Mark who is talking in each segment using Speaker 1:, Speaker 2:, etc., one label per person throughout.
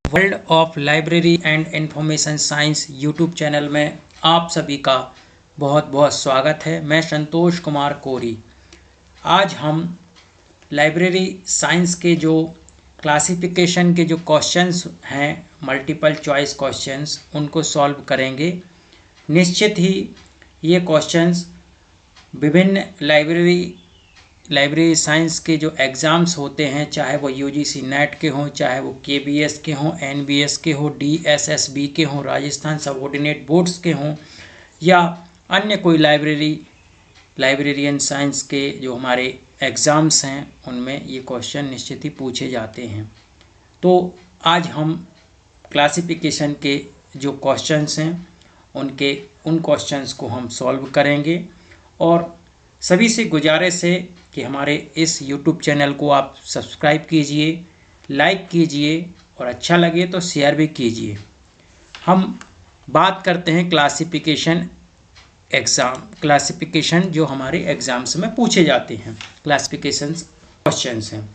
Speaker 1: World of library and information science YouTube channel में आप सभी का बहुत बहुत स्वागत है। मैं संतोष कुमार कोरी। आज हम लाइब्रेरी साइंस के जो क्लासिफिकेशन के जो क्वेश्चंस हैं, मल्टीपल चॉइस क्वेश्चंस, उनको सॉल्व करेंगे। निश्चित ही ये क्वेश्चंस विभिन्न लाइब्रेरी साइंस के जो एग्ज़ाम्स होते हैं, चाहे वो यूजीसी नेट के हों, चाहे वो केबीएस के हों, एनबीएस के हों, डीएसएसबी के हों, राजस्थान सबऑर्डिनेट बोर्ड्स के हों, या अन्य कोई लाइब्रेरियन साइंस के जो हमारे एग्ज़ाम्स हैं, उनमें ये क्वेश्चन निश्चित ही पूछे जाते हैं। तो आज हम क्लासिफिकेशन के जो क्वेश्चंस हैं उन क्वेश्चंस को हम सॉल्व करेंगे। और सभी से गुजारिश है कि हमारे इस YouTube चैनल को आप सब्सक्राइब कीजिए, लाइक कीजिए और अच्छा लगे तो शेयर भी कीजिए। हम बात करते हैं क्लासिफिकेशन जो हमारे एग्ज़ाम्स में पूछे जाते हैं, क्लासिफिकेशन क्वेश्चंस हैं।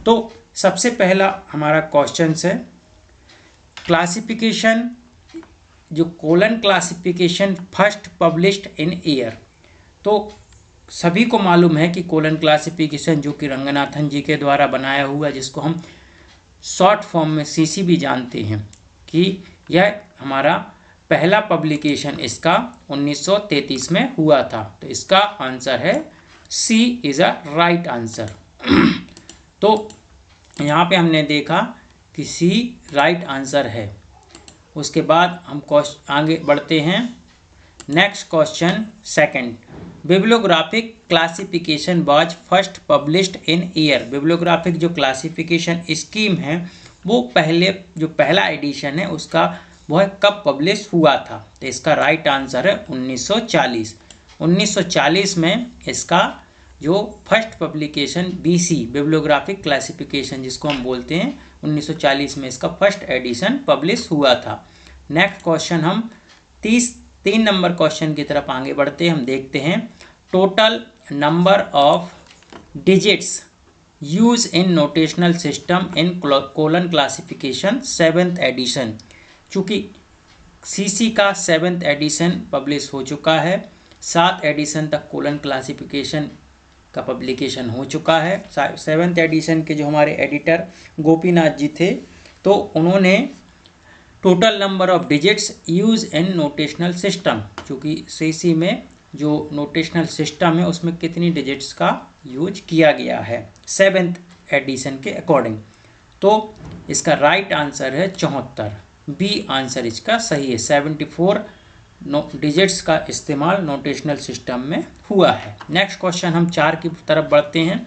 Speaker 1: तो सबसे पहला हमारा क्वेश्चंस है क्लासिफिकेशन, जो colon classification first published in year. तो सभी को मालूम है कि कोलन क्लासिफिकेशन जो कि रंगनाथन जी के द्वारा बनाया हुआ, जिसको हम शॉर्ट फॉर्म में सीसी भी जानते हैं, कि यह हमारा पहला पब्लिकेशन इसका 1933 में हुआ था। तो इसका आंसर है सी इज़ अ राइट आंसर। तो यहाँ पे हमने देखा कि सी राइट आंसर है। उसके बाद हम आगे बढ़ते हैं। Next question second, bibliographic classification was first published in year. Bibliographic जो क्लासिफिकेशन स्कीम है वो पहला एडिशन है उसका, वह कब पब्लिश हुआ था। तो इसका राइट आंसर है 1940। 1940 में इसका जो first publication BC bibliographic classification जिसको हम बोलते हैं, 1940 में इसका फर्स्ट एडिशन पब्लिश हुआ था। नेक्स्ट क्वेश्चन, हम 3 नंबर क्वेश्चन की तरफ आगे बढ़ते हैं। हम देखते हैं total number of digits use in notational system in colon classification 7th edition. चूँकि सीसी का 7th एडिशन पब्लिश हो चुका है, 7 एडिशन तक कोलन क्लासिफिकेशन का पब्लिकेशन हो चुका है। 7th एडिशन के जो हमारे एडिटर गोपीनाथ जी थे, तो उन्होंने total number of digits use in notational system, चूँकि सीसी में जो नोटेशनल सिस्टम है उसमें कितनी डिजिट्स का यूज किया गया है 7th एडिशन के अकॉर्डिंग। तो इसका राइट आंसर है 74। बी आंसर इसका सही है। 74 डिजिट्स का इस्तेमाल नोटेशनल सिस्टम में हुआ है। नेक्स्ट क्वेश्चन, हम 4 की तरफ बढ़ते हैं।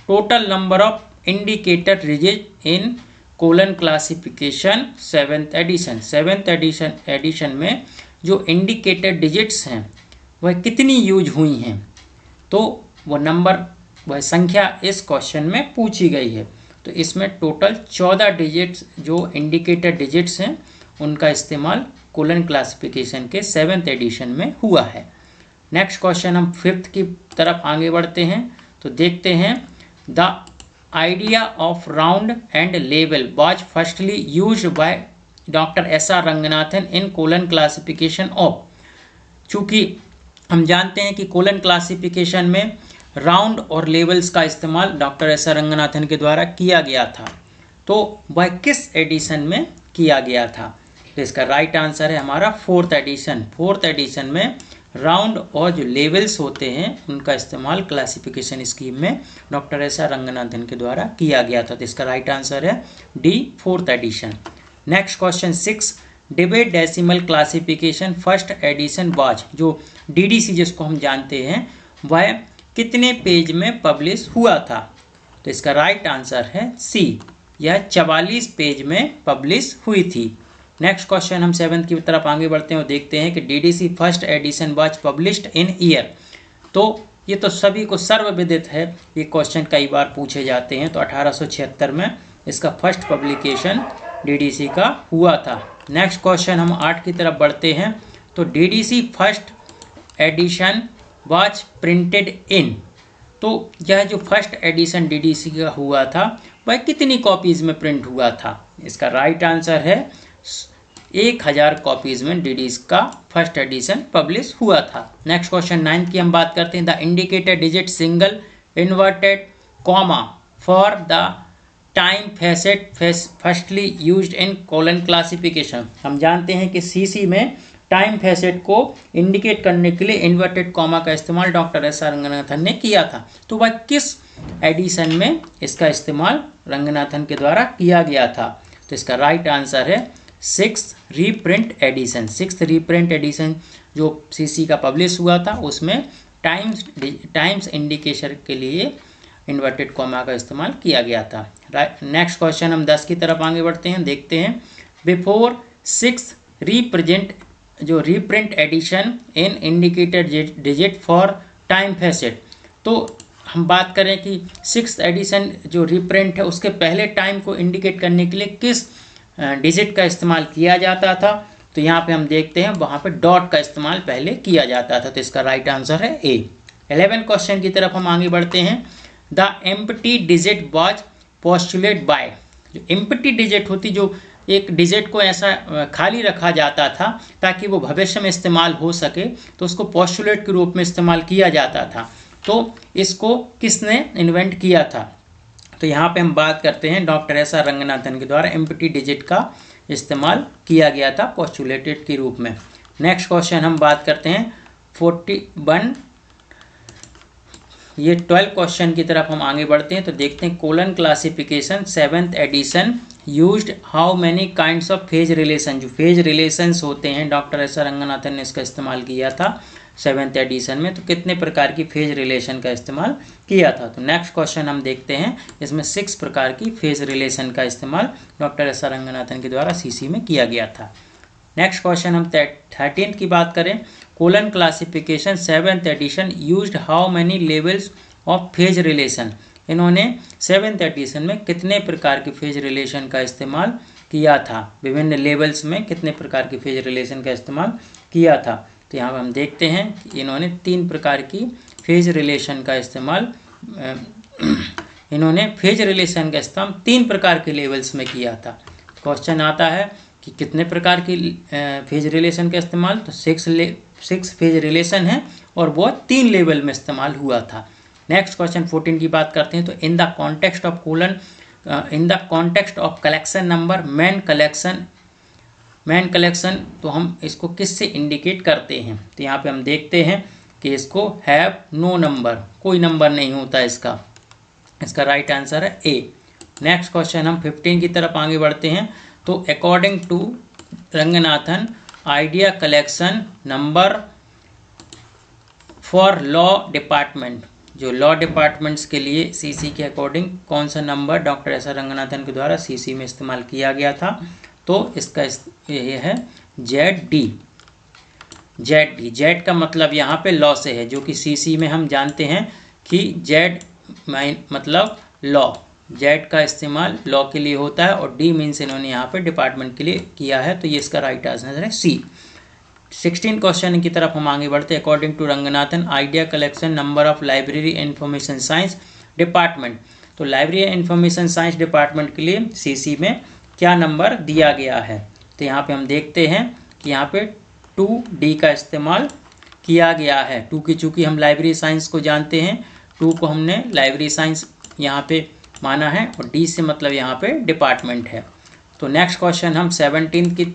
Speaker 1: Total number of indicator digit in colon classification 7th edition. 7th edition में जो इंडिकेटर डिजिट्स हैं वह कितनी यूज हुई हैं, तो वह संख्या इस क्वेश्चन में पूछी गई है। तो इसमें टोटल 14 डिजिट्स जो इंडिकेटर डिजिट्स हैं उनका इस्तेमाल कोलन क्लासिफिकेशन के 7th एडिशन में हुआ है। नेक्स्ट क्वेश्चन, हम 5th की तरफ आगे बढ़ते हैं। तो देखते हैं the idea of round and level was firstly used by doctor S R. Ranganathan in colon classification of. चूँकि हम जानते हैं कि कोलन क्लासिफिकेशन में राउंड और लेवल्स का इस्तेमाल डॉक्टर एस.आर. रंगनाथन के द्वारा किया गया था, तो वह किस एडिशन में किया गया था। तो इसका राइट आंसर है हमारा 4th एडिशन। 4th एडिशन में राउंड और जो लेवल्स होते हैं उनका इस्तेमाल क्लासिफिकेशन स्कीम में डॉक्टर एस.आर. रंगनाथन के द्वारा किया गया था। तो इसका राइट आंसर है D 4th edition. Next question 6, debate decimal classification first edition was, जो डीडीसी जिसको हम जानते हैं, वह कितने पेज में पब्लिश हुआ था। तो इसका राइट आंसर है सी, यह 44 पेज में पब्लिश हुई थी। नेक्स्ट क्वेश्चन, हम 7th की तरफ आगे बढ़ते हैं और देखते हैं कि DDC first edition was published in year. तो ये तो सभी को सर्वविदित है, ये क्वेश्चन कई बार पूछे जाते हैं। तो 1876 में इसका फर्स्ट पब्लिकेशन डीडीसी का हुआ था। नेक्स्ट क्वेश्चन, हम 8 की तरफ बढ़ते हैं। तो DDC first edition was printed in. तो यह जो फर्स्ट एडिशन डीडीसी का हुआ था वह कितनी कॉपीज़ में प्रिंट हुआ था? इसका राइट आंसर है 1000 कॉपीज़ में डीडीसी का फर्स्ट एडिशन पब्लिश हुआ था। नेक्स्ट क्वेश्चन 9 की हम बात करते हैं। The indicated digit single inverted comma for the time facet firstly used in colon classification. हम जानते हैं कि सीसी में टाइम फैसेट को इंडिकेट करने के लिए इन्वर्टेड कॉमा का इस्तेमाल डॉक्टर एस आर रंगनाथन ने किया था। तो वह किस एडिशन में इसका इस्तेमाल रंगनाथन के द्वारा किया गया था? तो इसका राइट आंसर है 6th reprint edition. 6th reprint edition जो सीसी का पब्लिश हुआ था उसमें टाइम्स इंडिकेशन के लिए इन्वर्टेड कॉमा का इस्तेमाल किया गया था। नेक्स्ट क्वेश्चन हम 10 की तरफ आगे बढ़ते हैं, देखते हैं। Before 6th reprint edition in indicated digit for time facet. तो हम बात करें कि 6th एडिशन जो रीप्रिंट है उसके पहले टाइम को इंडिकेट करने के लिए किस डिजिट का इस्तेमाल किया जाता था? तो यहाँ पे हम देखते हैं वहाँ पे डॉट का इस्तेमाल पहले किया जाता था। तो इसका राइट आंसर है ए। 11 क्वेश्चन की तरफ हम आगे बढ़ते हैं। The empty digit was postulate by. जो एम्प्टी डिजिट होती, जो एक डिजिट को ऐसा खाली रखा जाता था ताकि वो भविष्य में इस्तेमाल हो सके, तो उसको पोस्टुलेट के रूप में इस्तेमाल किया जाता था। तो इसको किसने इन्वेंट किया था? तो यहाँ पे हम बात करते हैं डॉक्टर एस आर रंगनाथन के द्वारा एम्प्टी डिजिट का इस्तेमाल किया गया था पोस्टुलेटेड के रूप में। नेक्स्ट क्वेश्चन हम बात करते हैं 41, ये 12 क्वेश्चन की तरफ हम आगे बढ़ते हैं। तो देखते हैं colon classification 7th edition used how many kinds of phase relation. जो फेज रिलेशंस होते हैं डॉक्टर एस आर रंगनाथन ने इसका इस्तेमाल किया था 7th एडिशन में। तो कितने प्रकार की फेज रिलेशन का इस्तेमाल किया था? तो नेक्स्ट क्वेश्चन हम देखते हैं, इसमें 6 प्रकार की फेज रिलेशन का इस्तेमाल डॉक्टर एस आर रंगनाथन के द्वारा सीसी में किया गया था। नेक्स्ट क्वेश्चन हम 13th की बात करें। Colon classification 7th edition used how many levels of phase relation. इन्होंने 7th एडिशन में कितने प्रकार के फेज रिलेशन का इस्तेमाल किया था? विभिन्न लेवल्स में कितने प्रकार के फेज रिलेशन का इस्तेमाल किया था? तो यहाँ पर हम देखते हैं कि इन्होंने 3 प्रकार की फेज रिलेशन का इस्तेमाल इन्होंने फेज रिलेशन का इस्तेमाल 3 प्रकार के लेवल्स में किया था। क्वेश्चन आता है कि कितने प्रकार की फेज रिलेशन का इस्तेमाल? तो 6 फेज रिलेशन है और वो 3 लेवल में इस्तेमाल हुआ था। नेक्स्ट क्वेश्चन 14 की बात करते हैं। तो in the context of colon in the context of collection number man collection, तो हम इसको किससे इंडिकेट करते हैं? तो यहाँ पे हम देखते हैं कि इसको हैव नो नंबर, कोई नंबर नहीं होता इसका राइट आंसर है ए। नेक्स्ट क्वेश्चन हम 15 की तरफ आगे बढ़ते हैं। तो according to Ranganathan idea collection number for law department, जो लॉ डिपार्टमेंट्स के लिए सीसी के अकॉर्डिंग कौन सा number doctor S R Ranganathan के द्वारा सीसी में इस्तेमाल किया गया था? तो इसका ये है ZD। जेड का मतलब यहाँ पे लॉ से है, जो कि सीसी में हम जानते हैं कि जेड मतलब लॉ, जेड का इस्तेमाल लॉ के लिए होता है और डी मीन्स इन्होंने यहाँ पे डिपार्टमेंट के लिए किया है। तो ये इसका राइट आंसर है सी। 16 क्वेश्चन की तरफ हम आगे बढ़ते हैं। According to Ranganathan idea collection number of library information science department, तो लाइब्रेरी इंफॉर्मेशन साइंस डिपार्टमेंट के लिए सीसी में क्या नंबर दिया गया है? तो यहाँ पे हम देखते हैं कि यहाँ पे 2D का इस्तेमाल किया गया है। 2 की चूँकि हम लाइब्रेरी साइंस को जानते हैं, 2 को हमने लाइब्रेरी साइंस यहाँ पे माना है और D से मतलब यहाँ पे डिपार्टमेंट है। तो नेक्स्ट क्वेश्चन हम 17 की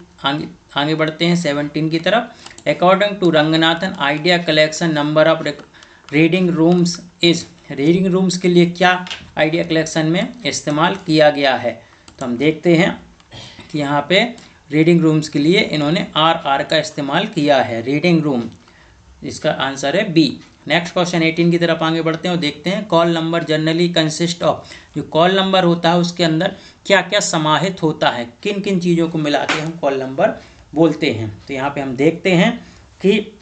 Speaker 1: आगे बढ़ते हैं 17 की तरफ। According to Ranganathan idea collection number of reading rooms is, reading rooms के लिए क्या आइडिया कलेक्शन में इस्तेमाल किया गया है? तो हम देखते हैं कि यहाँ पे रीडिंग रूम्स के लिए इन्होंने RR का इस्तेमाल किया है, रीडिंग रूम, इसका आंसर है बी। नेक्स्ट क्वेश्चन 18 की तरफ आगे बढ़ते हैं और देखते हैं call number generally consist of, जो कॉल नंबर होता है उसके अंदर क्या क्या समाहित होता है, किन किन चीज़ों को मिला के हम कॉल नंबर बोलते हैं? तो यहाँ पे हम देखते हैं कि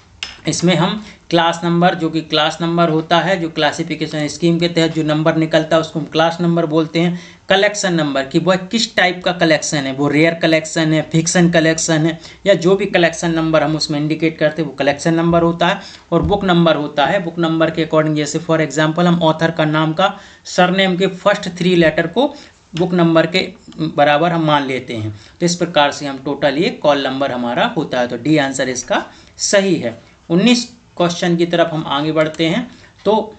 Speaker 1: इसमें हम क्लास नंबर, जो कि क्लास नंबर होता है, जो क्लासिफिकेशन स्कीम के तहत जो नंबर निकलता है उसको हम क्लास नंबर बोलते हैं। कलेक्शन नंबर कि वह किस टाइप का कलेक्शन है, वो रेयर कलेक्शन है, फिक्शन कलेक्शन है, या जो भी कलेक्शन नंबर हम उसमें इंडिकेट करते हैं वो कलेक्शन नंबर होता है। और बुक नंबर होता है, बुक नंबर के अकॉर्डिंग, जैसे फॉर एग्जांपल हम ऑथर का नाम का सरनेम के फर्स्ट 3 लेटर को बुक नंबर के बराबर हम मान लेते हैं। तो इस प्रकार से हम टोटल ये कॉल नंबर हमारा होता है। तो डी आंसर इसका सही है। 19 क्वेश्चन की तरफ हम आगे बढ़ते हैं। तो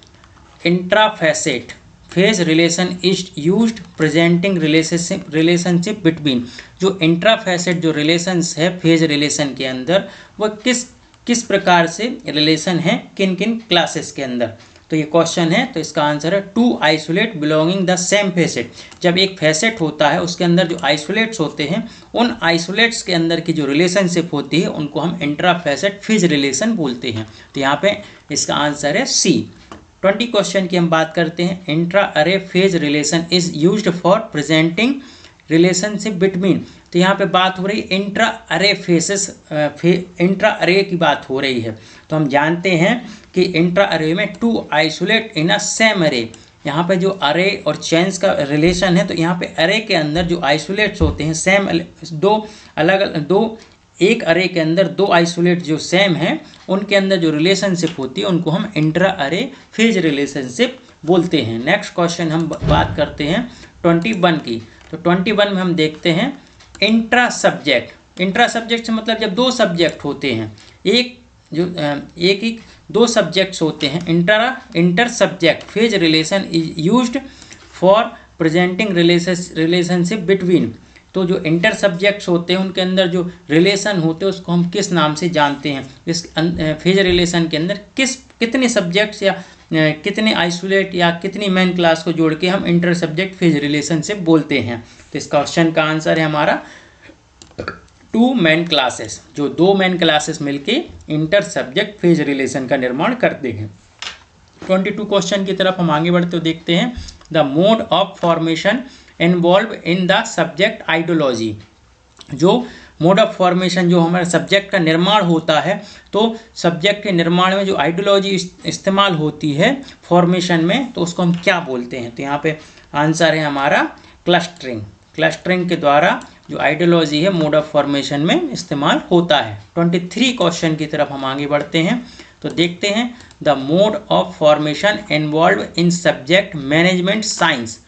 Speaker 1: intrafacet phase relation is used presenting relationship between, जो इंट्राफेसेट जो रिलेशंस है फेज रिलेशन के अंदर, वह किस प्रकार से रिलेशन है किन किन क्लासेस के अंदर। तो ये क्वेश्चन है, तो इसका आंसर है two isolate belonging the same facet. जब एक फेसेट होता है उसके अंदर जो आइसोलेट्स होते हैं, उन आइसोलेट्स के अंदर की जो रिलेशनशिप होती है उनको हम इंट्राफेसेट फेज रिलेशन बोलते हैं। तो यहाँ पे इसका आंसर है सी। 20 क्वेश्चन की हम बात करते हैं। इंट्रा अरे phase relation is used for presenting relationship between. तो यहाँ पे बात हो रही है इंट्रा अरे फेसेस, इंट्रा अरे की बात हो रही है। तो हम जानते हैं कि इंट्रा अरे में 2 आइसोलेट इन अ सेम अरे। यहाँ पे जो अरे और चेन्स का रिलेशन है, तो यहाँ पे अरे के अंदर जो आइसोलेट्स होते हैं सेम, एक अरे के अंदर 2 आइसोलेट जो सेम हैं उनके अंदर जो रिलेशनशिप होती है उनको हम इंट्रा अरे फेज रिलेशनशिप बोलते हैं। नेक्स्ट क्वेश्चन हम बात करते हैं 21 की। तो 21 में हम देखते हैं इंट्रा सब्जेक्ट। इंट्रा सब्जेक्ट से मतलब जब 2 सब्जेक्ट होते हैं, एक 2 सब्जेक्ट्स होते हैं, inter subject phase relation is used for presenting relationship between. तो जो इंटर सब्जेक्ट्स होते हैं उनके अंदर जो रिलेशन होते हैं उसको हम किस नाम से जानते हैं। इस फेज रिलेशन के अंदर कितने सब्जेक्ट्स या कितने आइसोलेट या कितनी मेन क्लास को जोड़ के हम इंटर सब्जेक्ट फेज रिलेशनशिप बोलते हैं। तो इस क्वेश्चन का आंसर है हमारा 2 मेन क्लासेस, जो 2 मेन क्लासेस मिलके इंटर सब्जेक्ट फेज रिलेशन का निर्माण करते हैं। 22 क्वेश्चन की तरफ हम आगे बढ़ते हुए देखते हैं the mode of formation involve in the subject ideology. जो मोड ऑफ फॉर्मेशन जो हमारे सब्जेक्ट का निर्माण होता है, तो सब्जेक्ट के निर्माण में जो आइडियोलॉजी इस्तेमाल होती है फॉर्मेशन में, तो उसको हम क्या बोलते हैं। तो यहाँ पे आंसर है हमारा क्लस्टरिंग। क्लस्टरिंग के द्वारा जो आइडियोलॉजी है मोड ऑफ फॉर्मेशन में इस्तेमाल होता है। 23 क्वेश्चन की तरफ हम आगे बढ़ते हैं। तो देखते हैं the mode of formation involve in subject management science.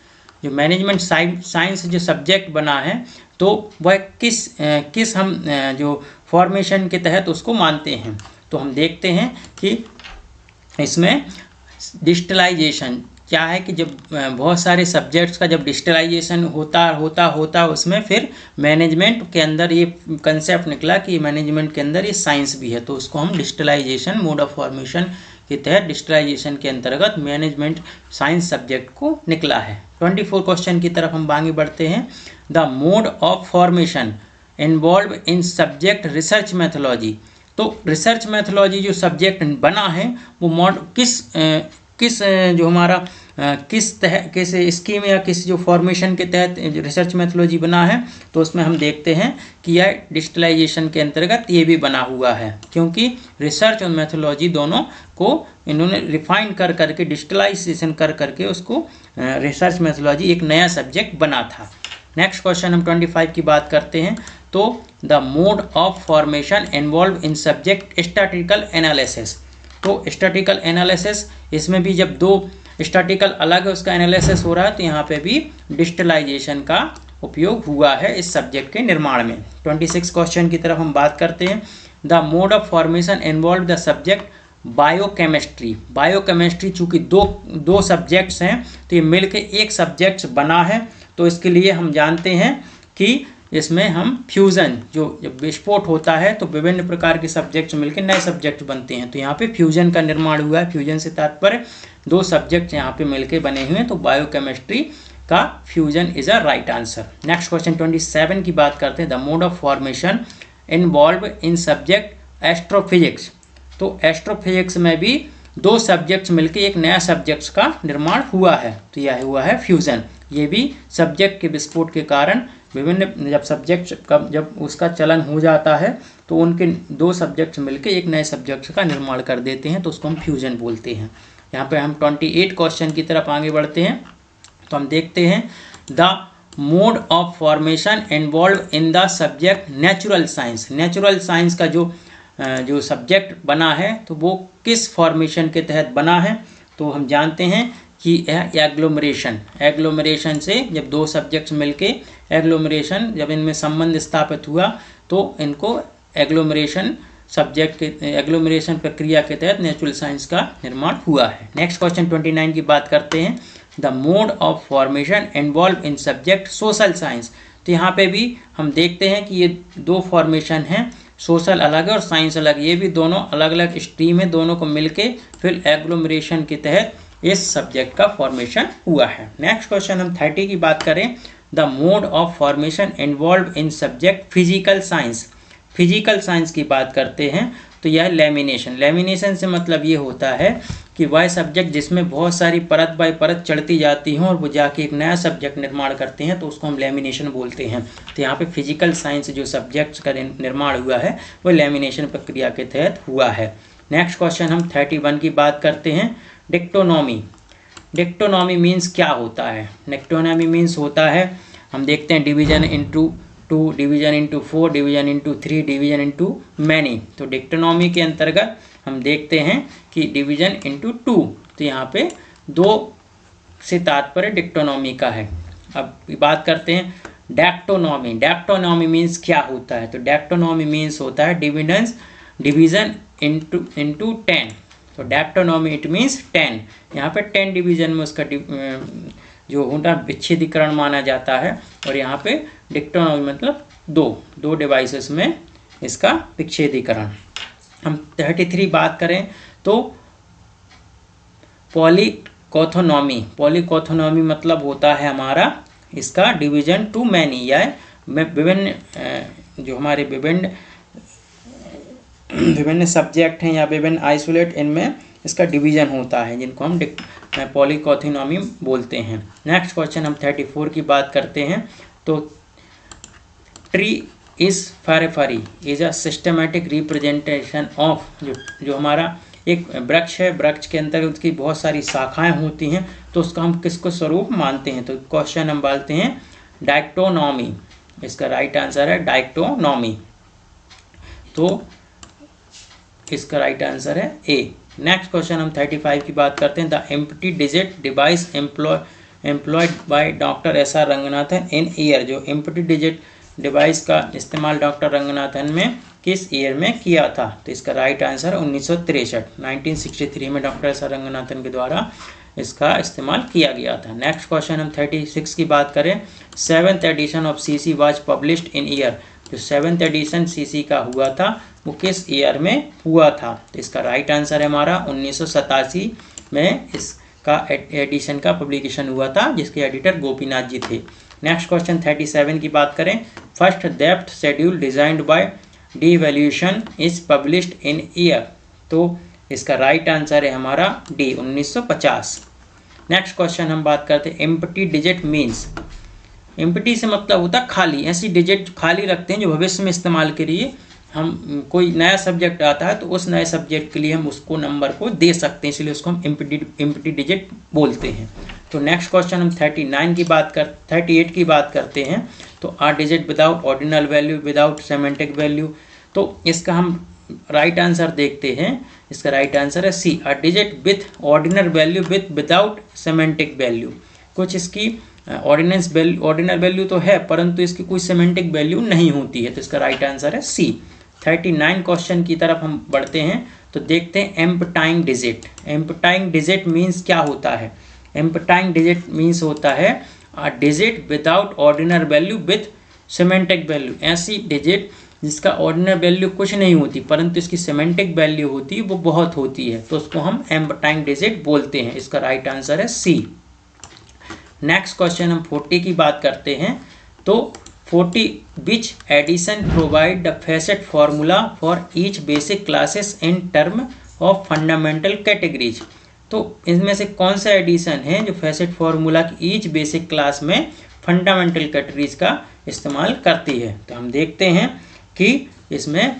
Speaker 1: जो मैनेजमेंट साइंस जो सब्जेक्ट बना है, तो वह किस हम जो फॉर्मेशन के तहत उसको मानते हैं। तो हम देखते हैं कि इसमें डिजिटलाइजेशन क्या है कि जब बहुत सारे सब्जेक्ट्स का जब डिजिटलाइजेशन होता उसमें फिर मैनेजमेंट के अंदर ये कंसेप्ट निकला कि मैनेजमेंट के अंदर ये साइंस भी है, तो उसको हम डिजिटलाइजेशन मोड ऑफ फॉर्मेशन के तहत डिजिटलाइजेशन के अंतर्गत मैनेजमेंट साइंस सब्जेक्ट को निकला है। 24 क्वेश्चन की तरफ हम आगे बढ़ते हैं। The mode of formation involve in subject research methodology. तो रिसर्च मैथोलॉजी जो सब्जेक्ट बना है वो किस जो हमारा किस स्कीम या किस जो फॉर्मेशन के तहत रिसर्च मैथोलॉजी बना है, तो उसमें हम देखते हैं कि यह डिजिटलाइजेशन के अंतर्गत ये भी बना हुआ है, क्योंकि रिसर्च और मैथोलॉजी दोनों को इन्होंने रिफाइन करके डिजिटलाइजेशन करके उसको रिसर्च मैथोलॉजी एक नया सब्जेक्ट बना था। नेक्स्ट क्वेश्चन हम 25 की बात करते हैं। तो the mode of formation involve in subject statistical analysis. तो स्टैटिस्टिकल एनालिसिस, इसमें भी जब 2 स्टैटिस्टिकल अलग है उसका एनालिसिस हो रहा है, तो यहाँ पे भी डिजिटलाइजेशन का उपयोग हुआ है इस सब्जेक्ट के निर्माण में। 26 क्वेश्चन की तरफ हम बात करते हैं। The mode of formation involve the subject biochemistry. Biochemistry चूँकि दो सब्जेक्ट्स हैं, तो ये मिलके एक सब्जेक्ट बना है, तो इसके लिए हम जानते हैं कि इसमें हम फ्यूज़न जब विस्फोट होता है तो विभिन्न प्रकार के सब्जेक्ट्स मिलकर नए सब्जेक्ट बनते हैं। तो यहाँ पे फ्यूजन का निर्माण हुआ है। फ्यूजन से तात्पर्य 2 सब्जेक्ट यहाँ पे मिलके बने हुए हैं, तो बायोकेमिस्ट्री का fusion is a right answer. Next question 27 की बात करते हैं। The mode of formation involve in subject astrophysics. तो एस्ट्रोफिजिक्स में भी 2 सब्जेक्ट्स मिलकर एक नया सब्जेक्ट्स का निर्माण हुआ है, तो यह हुआ है फ्यूजन। ये भी सब्जेक्ट के विस्फोट के कारण विभिन्न जब सब्जेक्ट का जब उसका चलन हो जाता है तो उनके दो सब्जेक्ट्स मिलकर एक नए सब्जेक्ट का निर्माण कर देते हैं, तो उसको हम फ्यूजन बोलते हैं। यहाँ पे हम 28 क्वेश्चन की तरफ आगे बढ़ते हैं। तो हम देखते हैं the mode of formation involve in the subject natural science. Natural science का जो सब्जेक्ट बना है तो वो किस फॉर्मेशन के तहत बना है, तो हम जानते हैं कि यह एग्लोमरेशन से जब दो सब्जेक्ट्स मिलके एग्लोमरेशन जब इनमें संबंध स्थापित हुआ तो इनको एग्लोमरेशन प्रक्रिया के तहत नेचुरल साइंस का निर्माण हुआ है। नेक्स्ट क्वेश्चन 29 की बात करते हैं। The mode of formation involve in subject social science. तो यहाँ पे भी हम देखते हैं कि ये दो फॉर्मेशन हैं, सोशल अलग है और साइंस अलग। ये भी दोनों अलग अलग स्ट्रीम है, दोनों को मिलके फिर एग्लोमरेशन के तहत इस सब्जेक्ट का फॉर्मेशन हुआ है। नेक्स्ट क्वेश्चन हम 30 की बात करें। The mode of formation involve in subject physical science. Physical science की बात करते हैं तो यह लेमिनेशन से मतलब ये होता है कि वह सब्जेक्ट जिसमें बहुत सारी परत बाय परत चढ़ती जाती हैं और वो जाके एक नया सब्जेक्ट निर्माण करते हैं तो उसको हम लेमिनेशन बोलते हैं। तो यहाँ पे फिजिकल साइंस जो सब्जेक्ट्स का निर्माण हुआ है वो लेमिनेशन प्रक्रिया के तहत हुआ है। नेक्स्ट क्वेश्चन हम 31 की बात करते हैं। डिक्टोनॉमी मीन्स क्या होता है? डिक्टोनॉमी मीन्स होता है, हम देखते हैं division into 2, division into 4, division into 3, division into many. तो डिक्टोनॉमी के अंतर्गत हम देखते हैं कि डिवीजन इंटू 2, तो यहाँ पे 2 से तात्पर्य डिक्टोनॉमी का है। अब बात करते हैं डैक्टोनॉमी मीन्स क्या होता है? तो डैक्टोनॉमी मीन्स होता है डिवीजन इंटू 10। तो डैक्टोनॉमी इट मीन्स 10। यहाँ पे 10 डिवीजन में उसका जो होता विच्छेदीकरण माना जाता है, और यहाँ पे डिक्टोनॉमी मतलब दो डिवाइसेस में इसका विच्छेदीकरण। हम 33 बात करें तो पॉलीकॉथोनॉमी मतलब होता है हमारा इसका डिवीजन टू मैनी, या विभिन्न जो हमारे विभिन्न सब्जेक्ट हैं या विभिन्न आइसोलेट, इनमें इसका डिवीजन होता है, जिनको हम पॉलीकॉथोनॉमी बोलते हैं। नेक्स्ट क्वेश्चन हम 34 की बात करते हैं। तो tree is porphyry is a systematic representation of, जो हमारा एक वृक्ष है, वृक्ष के अंतर्गत उसकी बहुत सारी शाखाएं होती हैं, तो उसका हम किसको स्वरूप मानते हैं? तो क्वेश्चन हम बोलते हैं डायक्टोनॉमी। इसका राइट आंसर है डायक्टोनॉमी, तो इसका राइट आंसर है ए। नेक्स्ट क्वेश्चन हम 35 की बात करते हैं। The empty digit device employed by doctor S R. Ranganathan in year. जो एम्प्टी डिजिट डिवाइस का इस्तेमाल डॉक्टर रंगनाथन में किस ईयर में किया था? तो इसका राइट आंसर 1963 में डॉक्टर एस.आर. रंगनाथन के द्वारा इसका इस्तेमाल किया गया था। नेक्स्ट क्वेश्चन हम 36 की बात करें। 7th edition of CC was published in year. जो 7th एडिशन सीसी का हुआ था वो किस ईयर में हुआ था? तो इसका राइट आंसर है हमारा 1987 में इसका एडिशन का पब्लिकेशन हुआ था, जिसके एडिटर गोपीनाथ जी थे। नेक्स्ट क्वेश्चन 37 की बात करें। First depth schedule designed bye D-evolution is published in year. तो इसका राइट आंसर है हमारा डी 1950। नेक्स्ट क्वेश्चन हम बात करते हैं एम्प्टी डिजिट मीन्स। एम्प्टी से मतलब होता है खाली, ऐसी डिजिट खाली रखते हैं जो भविष्य में इस्तेमाल के लिए हम कोई नया सब्जेक्ट आता है तो उस नए सब्जेक्ट के लिए हम उसको नंबर को दे सकते हैं, इसलिए उसको हम एम्प्टी डिजिट बोलते हैं। तो नेक्स्ट क्वेश्चन हम 38 की बात करते हैं। तो are digit without ordinal value without semantic value. तो इसका हम राइट आंसर देखते हैं। इसका राइट आंसर है C, a digit with ordinal value without semantic value. कुछ इसकी ऑर्डिनल वैल्यू तो है परंतु इसकी कोई सेमेंटिक वैल्यू नहीं होती है, तो इसका राइट आंसर है सी। 39 क्वेश्चन की तरफ हम बढ़ते हैं। तो देखते हैं एम्प्टाइंग डिजिट। एम्प्टाइंग डिजिट मीन्स क्या होता है? एम्प्टाइंग डिजिट मीन्स होता है a digit without ordinal value with semantic value. ऐसी डिजिट जिसका ऑर्डिनल वैल्यू कुछ नहीं होती परंतु इसकी सेमेंटिक वैल्यू होती है वो बहुत होती है, तो उसको हम एम्प्टाइंग डिजिट बोलते हैं। इसका राइट आंसर है सी। नेक्स्ट क्वेश्चन हम 40 की बात करते हैं। तो 40 which edition provide the facet formula for each basic classes in term of fundamental categories. तो इनमें से कौन सा एडिशन है जो फेसेट फार्मूला की ईच बेसिक क्लास में फंडामेंटल कैटेगरीज का इस्तेमाल करती है। तो हम देखते हैं कि इसमें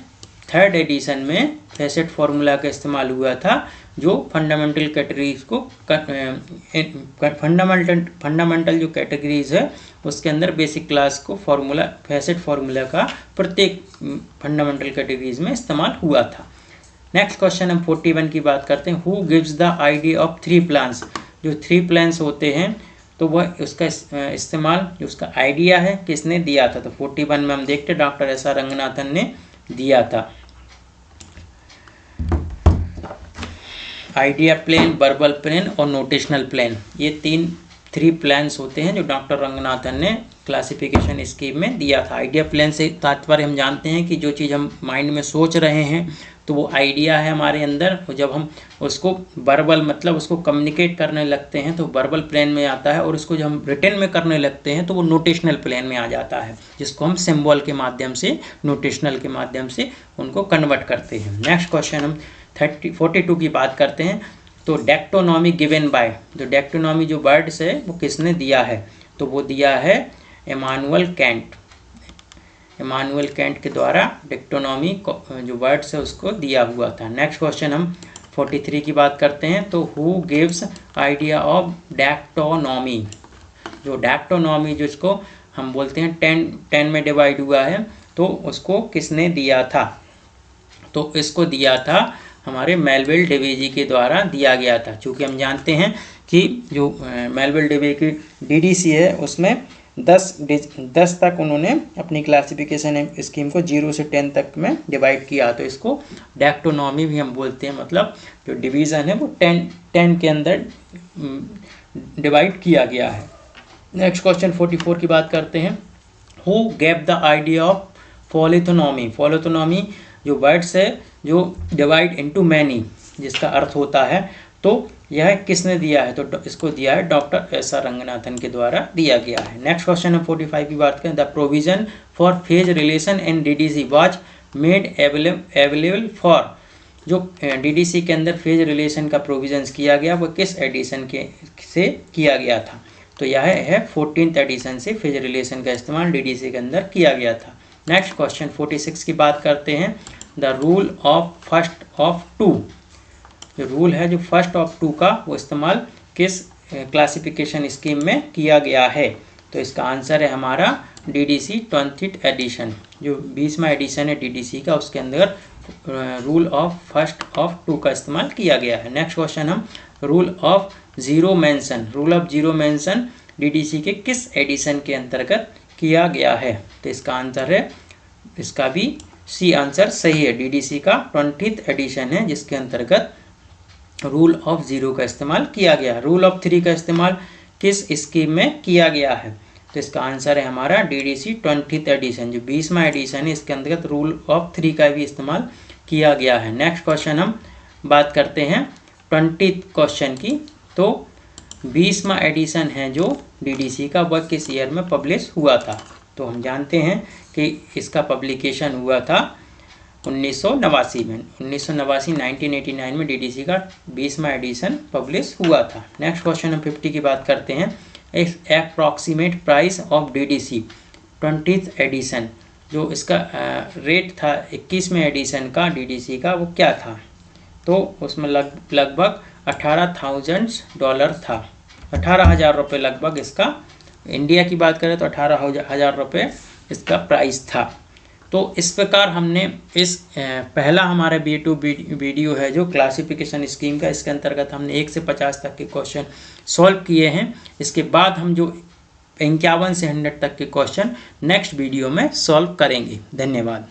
Speaker 1: थर्ड एडिशन में फैसेट फार्मूला का इस्तेमाल हुआ था, जो फंडामेंटल कैटेगरीज को फंडामेंटल जो कैटेगरीज है उसके अंदर बेसिक क्लास को फार्मूला फैसेट फार्मूला का प्रत्येक फंडामेंटल कैटेगरीज में इस्तेमाल हुआ था। नेक्स्ट क्वेश्चन हम 41 की बात करते हैं। Who gives the idea of 3 plans. जो 3 प्लान्स होते हैं तो वह उसका इस्तेमाल, जो उसका आइडिया है, किसने दिया था। तो 41 में हम देखते डॉक्टर एस आर रंगनाथन ने दिया था। आइडिया प्लेन, वर्बल प्लेन और नोटेशनल प्लेन, ये 3 प्लान्स होते हैं जो डॉक्टर रंगनाथन ने क्लासिफिकेशन स्कीम में दिया था। आइडिया प्लेन से तात्पर्य हम जानते हैं कि जो चीज़ हम माइंड में सोच रहे हैं तो वो आइडिया है हमारे अंदर, और जब हम उसको वर्बल मतलब उसको कम्युनिकेट करने लगते हैं तो वर्बल प्लेन में आता है, और उसको जब हम रिटन में करने लगते हैं तो वो नोटेशनल प्लेन में आ जाता है, जिसको हम सिंबल के माध्यम से, नोटेशनल के माध्यम से उनको कन्वर्ट करते हैं। नेक्स्ट क्वेश्चन हम 42 की बात करते हैं। तो डेक्टोनॉमी गिवन बाय, जो डेक्टोनॉमी जो वर्ड्स है वो किसने दिया है, तो वो दिया है इमानुएल कैंट। इमानुएल कैंट के द्वारा डेक्टोनॉमी जो वर्ड्स है उसको दिया हुआ था। नेक्स्ट क्वेश्चन हम 43 की बात करते हैं। तो हु गिव्स आइडिया ऑफ डेक्टोनॉमी। जो डेक्टोनॉमी जिसको हम बोलते हैं 10 में डिवाइड हुआ है, तो उसको किसने दिया था, तो इसको दिया था हमारे मेलविल डेवी के द्वारा दिया गया था। चूँकि हम जानते हैं कि जो मेलविल डेवी की DDC है उसमें 10 तक उन्होंने अपनी क्लासिफिकेशन स्कीम को 0 से 10 तक में डिवाइड किया, तो इसको डेक्टोनॉमी भी हम बोलते हैं। मतलब जो डिवीज़न है वो 10 के अंदर डिवाइड किया गया है। नेक्स्ट क्वेश्चन 44 की बात करते हैं। Who gave the idea of polytonomy. Polytonomy जो वर्ड्स है जो डिवाइड इनटू मैनी, जिसका अर्थ होता है, तो यह किसने दिया है, तो इसको दिया है डॉक्टर एस आर रंगनाथन के द्वारा दिया गया है। नेक्स्ट क्वेश्चन है 45 की बात करें। The provision for phase relation in DDC was made available for. जो DDC के अंदर फेज रिलेशन का प्रोविजंस किया गया वो किस एडिशन से किया गया था, तो यह है 14th एडिशन से फेज रिलेशन का इस्तेमाल DDC के अंदर किया गया था। नेक्स्ट क्वेश्चन 46 की बात करते हैं। The rule of first of 2। जो रूल है जो फर्स्ट ऑफ 2 का वो इस्तेमाल किस क्लासिफिकेशन स्कीम में किया गया है, तो इसका आंसर है हमारा DDC 20th एडिशन। जो 20वां एडिशन है DDC का, उसके अंदर रूल ऑफ फर्स्ट ऑफ 2 का इस्तेमाल किया गया है। नेक्स्ट क्वेश्चन हम rule of zero mention. Rule of zero mention DDC के किस एडिशन के अंतर्गत किया गया है, तो इसका आंसर है, इसका भी सी आंसर सही है। DDC का 20th एडिशन है जिसके अंतर्गत रूल ऑफ 0 का इस्तेमाल किया गया। रूल ऑफ 3 का इस्तेमाल किस स्कीम में किया गया है, तो इसका आंसर है हमारा DDC 20th एडिशन। जो 20वां एडिशन है इसके अंतर्गत रूल ऑफ 3 का भी इस्तेमाल किया गया है। नेक्स्ट क्वेश्चन हम बात करते हैं 20th क्वेश्चन की। तो 20वां एडिशन है जो DDC का, वह किस ईयर में पब्लिश हुआ था, तो हम जानते हैं कि इसका पब्लिकेशन हुआ था 1989 में। 1989 में DDC का 20वां एडिशन पब्लिश हुआ था। नेक्स्ट क्वेश्चन हम 50 की बात करते हैं। Approximate price of DDC 20th edition. जो इसका रेट था 21वें एडिशन का DDC का, वो क्या था, तो उसमें लगभग $18,000 था। 18,000 रुपये लगभग इसका, इंडिया की बात करें तो 18,000 रुपये इसका प्राइस था। तो इस प्रकार हमने इस पहला हमारा B2 वीडियो है जो क्लासिफिकेशन स्कीम का, इसके अंतर्गत हमने 1 से 50 तक के क्वेश्चन सॉल्व किए हैं। इसके बाद हम जो 51 से 100 तक के क्वेश्चन नेक्स्ट वीडियो में सॉल्व करेंगे। धन्यवाद।